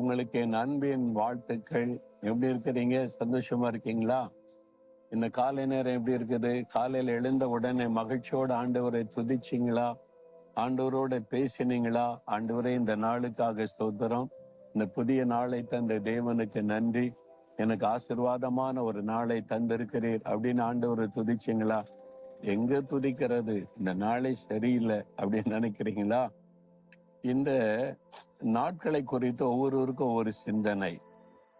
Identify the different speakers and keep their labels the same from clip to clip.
Speaker 1: உங்களுக்கு என் அன்பின் வாழ்த்துக்கள். எப்படி இருக்கிறீங்க? சந்தோஷமா இருக்கீங்களா? இந்த காலை நேரம் எப்படி இருக்குது? காலையில எழுந்த உடனே மகிழ்ச்சியோட ஆண்டவரை துதிச்சிங்களா? ஆண்டவரோட பேசினீங்களா? ஆண்டவரே, இந்த நாளுக்காக ஸ்தோத்திரம். இந்த புதிய நாளை தந்த தேவனுக்கு நன்றி. எனக்கு ஆசீர்வாதமான ஒரு நாளை தந்திருக்கிறீர் அப்படின்னு ஆண்டவரை துதிச்சிங்களா? எங்க துதிக்கிறது? இந்த நாளே சரியில்லை அப்படின்னு நினைக்கிறீங்களா? இந்த நாட்களை குறித்து ஒவ்வொருவருக்கும் ஒவ்வொரு சிந்தனை.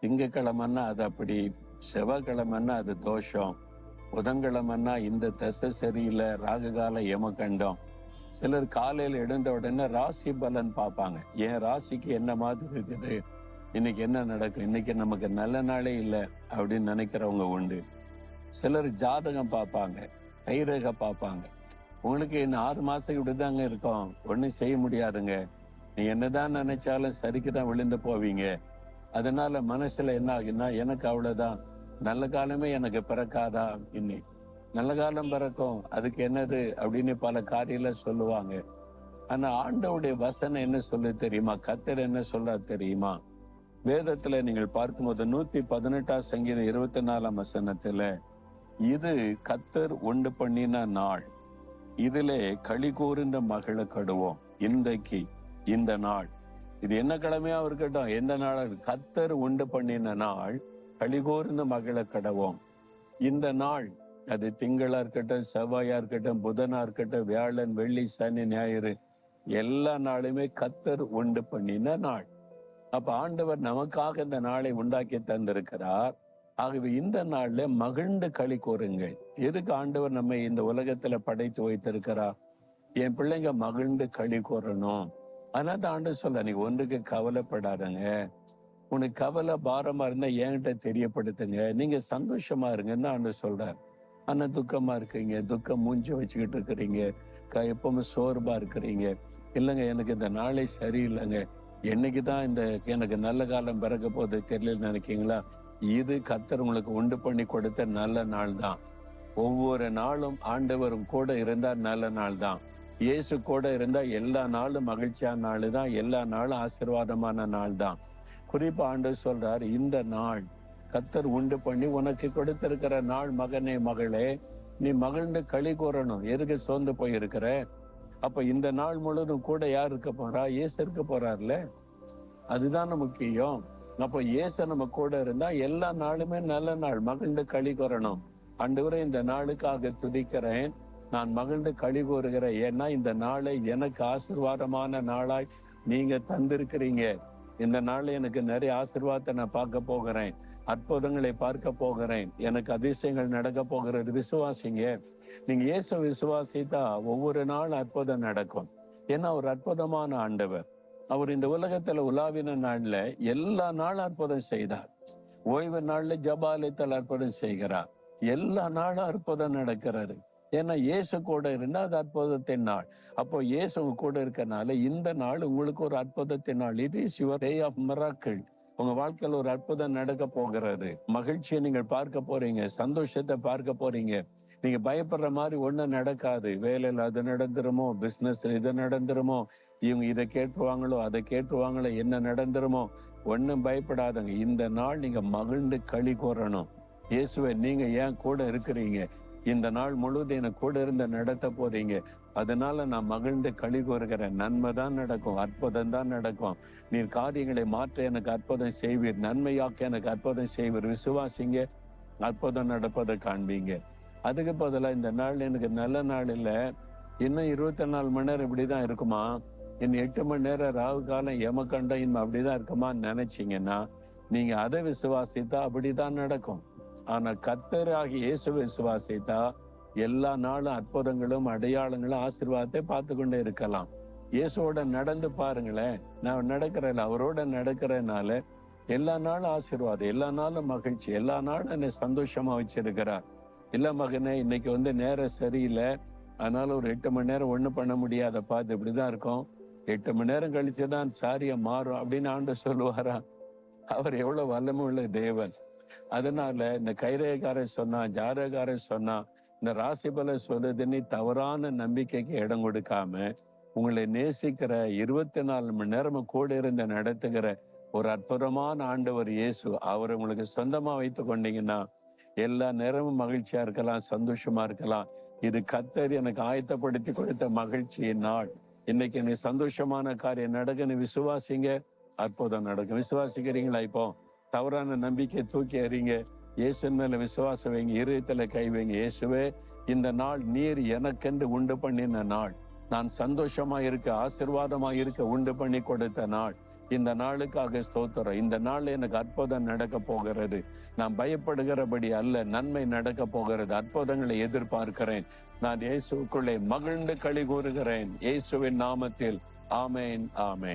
Speaker 1: திங்கக்கிழமைன்னா அது அப்படி, செவ்வாய்க்கிழமைன்னா அது தோஷம், புதன்கிழமைன்னா இந்த தசை சரியில்லை, ராகுகால யமகண்டம். சிலர் காலையில் எழுந்த உடனே ராசி பலன் பார்ப்பாங்க. என் ராசிக்கு என்ன மாதிரி இருக்குது, இன்னைக்கு என்ன நடக்கும், இன்னைக்கு நமக்கு நல்ல நாளே இல்லை அப்படின்னு நினைக்கிறவங்க உண்டு. சிலர் ஜாதகம் பார்ப்பாங்க, கைரேகை பார்ப்பாங்க. உங்களுக்கு இன்னும் 6 மாசத்துக்கு இப்படிதாங்க இருக்கும், ஒன்றும் செய்ய முடியாதுங்க, நீ என்னதான் நினைச்சாலும் சரிக்கு தான் விழுந்து போவீங்க. அதனால மனசுல என்ன ஆகுன்னா, எனக்கு அவ்வளவுதான், நல்ல காலமே எனக்கு பிறக்காதா, இன்னி நல்ல காலம் பிறக்கும், அதுக்கு என்னது அப்படின்னு பல காரியங்கள சொல்லுவாங்க. ஆனா ஆண்டவருடைய வசனம் என்ன சொல்லு தெரியுமா? கர்த்தர் என்ன சொல்ல தெரியுமா? வேதத்துல நீங்கள் பார்க்கும்போது 118 சங்கீதம் 24 வசனத்துல, இது கர்த்தர் உண்டு பண்ணின நாள், இதிலே களி கூர்ந்த மகிழ கடுவோம். இன்றைக்கு இந்த நாள், இது என்ன கிழமையா இருக்கட்டும், எந்த நாள், கர்த்தர் உண்டு பண்ணின நாள், களி கூர்ந்த மகிழ கடவோம். இந்த நாள், அது திங்களா இருக்கட்டும், செவ்வாயா இருக்கட்டும், புதனா இருக்கட்டும், வியாழன், வெள்ளி, சனி, ஞாயிறு, எல்லா நாளுமே கர்த்தர் உண்டு பண்ணின நாள். அப்ப ஆண்டவர் நமக்காக இந்த நாளை உண்டாக்கி தந்திருக்கிறார். ஆகவே இந்த நாள்ல மகிழ்ந்து களி கூறுங்கள். எதுக்கு ஆண்டவர் நம்ம இந்த உலகத்துல படைத்து வைத்திருக்கிறார்? என் பிள்ளைங்க மகிழ்ந்து களி கூறணும். அதனால ஆண்டவர் சொல்ல, நீ ஒன்றுக்கு கவலைப்படாதங்க, உனக்கு கவலை பாரமா இருந்தா என்கிட்ட தெரியப்படுத்துங்க, நீங்க சந்தோஷமா இருங்கன்னு ஆண்டவர் சொல்றார். ஆனா துக்கமா இருக்கீங்க, துக்கம் மூஞ்சி வச்சுக்கிட்டு இருக்கிறீங்க, எப்பவுமே சோர்வா இருக்கிறீங்க, இல்லைங்க எனக்கு இந்த நாளே சரியில்லைங்க, என்னைக்குதான் இந்த எனக்கு நல்ல காலம் பிறக்க போது தெரியல நினைக்கீங்களா? இது கர்த்தர் உங்களுக்கு உண்டு பண்ணி கொடுத்த நல்ல நாள் தான். ஒவ்வொரு நாளும் ஆண்டவரும் கூட இருந்தா நல்ல நாள் தான். இயேசு கூட இருந்தா எல்லா நாளும் மகிழ்ச்சியான நாள் தான், எல்லா நாளும் ஆசீர்வாதமான நாள் தான். குறிப்பா ஆண்டவர் சொல்றார், இந்த நாள் கர்த்தர் உண்டு பண்ணி உனக்கு கொடுத்திருக்கிற நாள். மகனே, மகளே, நீ மகிழ்ந்து களி கூறணும். எதுக்கு சோர்ந்து போய் இருக்கிற? அப்ப இந்த நாள் முழுவதும் கூட யார் இருக்க போறா? இயேசு இருக்க போறார்ல, அதுதான முக்கியம். அப்போ இயேசு நம்ம கூட இருந்தா எல்லா நாளுமே நல்ல நாள், மகிழ்ந்து களி கூறணும். ஆண்டவரே, இந்த நாளுக்காக துதிக்கிறேன், நான் மகிழ்ந்து களி கூறுகிறேன், ஏன்னா இந்த நாளை எனக்கு ஆசீர்வாதமான நாளாய் நீங்க தந்திருக்கிறீங்க. இந்த நாள்ல எனக்கு நிறைய ஆசீர்வாதத்தை நான் பார்க்க போகிறேன், அற்புதங்களை பார்க்க போகிறேன், எனக்கு அதிசயங்கள் நடக்க போகிறது. விசுவாசிங்க. நீங்க இயேசு விசுவாசித்தா ஒவ்வொரு நாள் அற்புதம் நடக்கும். ஏன்னா ஒரு அற்புதமான ஆண்டவர். அவர் இந்த உலகத்துல உலாவின நாள்ல எல்லா நாளும் அற்புதம் செய்தார். ஓய்வு நாள்ல ஜபாலயத்தில் அற்புதம் செய்கிறார். எல்லா நாளும் அற்புதம் நடக்கிறாரு. ஏன்னா இயேசு கூட இருந்தா அது அற்புதத்தின் நாள். அப்போ இயேசு கூட இருக்கனால இந்த நாள் உங்களுக்கு ஒரு அற்புதத்தின் நாள். It is your day of miracle. உங்க வாழ்க்கையில ஒரு அற்புதம் நடக்க போகிறது. மகிழ்ச்சியை நீங்கள் பார்க்க போறீங்க, சந்தோஷத்தை பார்க்க போறீங்க. நீங்க பயப்படுற மாதிரி ஒண்ணும் நடக்காது. வேலையில அது நடந்துருமோ, பிசினஸ்ல இது நடந்துருமோ, இவங்க இதை கேட்டுருவாங்களோ, அதை கேட்டுருவாங்களோ, என்ன நடந்துருமோ, ஒன்னும் பயப்படாதங்க. இந்த நாள் நீங்க மகிழ்ந்து களி கூறணும். இயேசுவை, நீங்க ஏன் கூட இருக்கிறீங்க, இந்த நாள் முழுவதும் எனக்கு கூட இருந்து நடத்த போறீங்க, அதனால நான் மகிழ்ந்து களி கூறுகிறேன். நன்மை தான் நடக்கும், அற்புதம் தான் நடக்கும். நீர் காரியங்களை மாற்ற எனக்கு அற்புதம் செய்வீர், நன்மையாக்க எனக்கு அற்புதம் செய்வீர். விசுவாசிங்க, அற்புதம் நடப்பதை காண்பீங்க. அதுக்கு பதிலாக இந்த நாள் எனக்கு நல்ல நாள் இல்லை, இன்னும் 24 மணி நேரம் இப்படிதான் இருக்குமா, இன்னும் 8 மணி நேரம் ராகு காலம் யமகண்டம் இன்னும் அப்படிதான் இருக்குமான்னு நினைச்சீங்கன்னா நீங்க அதை விசுவாசித்தா அப்படிதான் நடக்கும். ஆனா கர்த்தராகிய இயேசு விசுவாசித்தா எல்லா நாளும் அற்புதங்களும் அடையாளங்களும் ஆசீர்வாதத்தை பார்த்து கொண்டே இருக்கலாம். இயேசுவோட நடந்து பாருங்களேன். நான் நடக்கிறேன், அவரோட நடக்கிறதுனால எல்லா நாளும் ஆசீர்வாதம், எல்லா நாளும் மகிழ்ச்சி, எல்லா நாளும் என்னை சந்தோஷமா வச்சிருக்கிறார். இல்ல மகனே, இன்னைக்கு நேரம் சரியில்லை, அதனால ஒரு 8 மணி நேரம் ஒண்ணும் பண்ண முடியாதப்பா, இது இப்படிதான் இருக்கும், 8 மணி நேரம் கழிச்சுதான் சாரியம் மாறும் அப்படின்னு ஆண்டவர் சொல்லுவாரா? அவர் எவ்வளவு வல்லமை உள்ள தேவன். அதனால இந்த கைரேகாரன் சொன்னா, ஜாதகாரன் சொன்னா, இந்த ராசி பல சொல்லுதுன்னு தவறான நம்பிக்கைக்கு இடம் கொடுக்காம, உங்களை நேசிக்கிற 24 மணி நேரமும் கூட இருந்து நடத்துகிற ஒரு அற்புதமான ஆண்டவர் இயேசு, அவர் உங்களுக்கு சொந்தமா வைத்து கொண்டீங்கன்னா எல்லா நேரமும் மகிழ்ச்சியா இருக்கலாம், சந்தோஷமா இருக்கலாம். இது கர்த்தர் எனக்கு ஆயத்தப்படுத்தி கொடுத்த மகிழ்ச்சியின் நாள். இன்னைக்கு நீ சந்தோஷமான காரியம் நடக்குன்னு விசுவாசிங்க, அற்புதம் நடக்கும். விசுவாசிக்கிறீங்களா? இப்போ தவறான நம்பிக்கை தூக்கி எறிங்க, இயேசுவின் மேல விசுவாசம் வைங்க, இருதயத்துல கை வைங்க. இயேசுவே, இந்த நாள் நீர் எனக்கென்று உண்டு பண்ணின நாள். நான் சந்தோஷமா இருக்க, ஆசீர்வாதமா இருக்க உண்டு பண்ணி கொடுத்த நாள். இந்த நாளுக்காக ஸ்தோத்திரம். இந்த நாள் எனக்கு அற்புதம் நடக்க போகிறது. நான் பயப்படுகிறபடி அல்ல, நன்மை நடக்க போகிறது. அற்புதங்களை எதிர்பார்க்கிறேன். நான் இயேசுக்குள்ளே மகிழ்ந்து களி கூறுகிறேன். இயேசுவின் நாமத்தில் ஆமேன், ஆமேன்.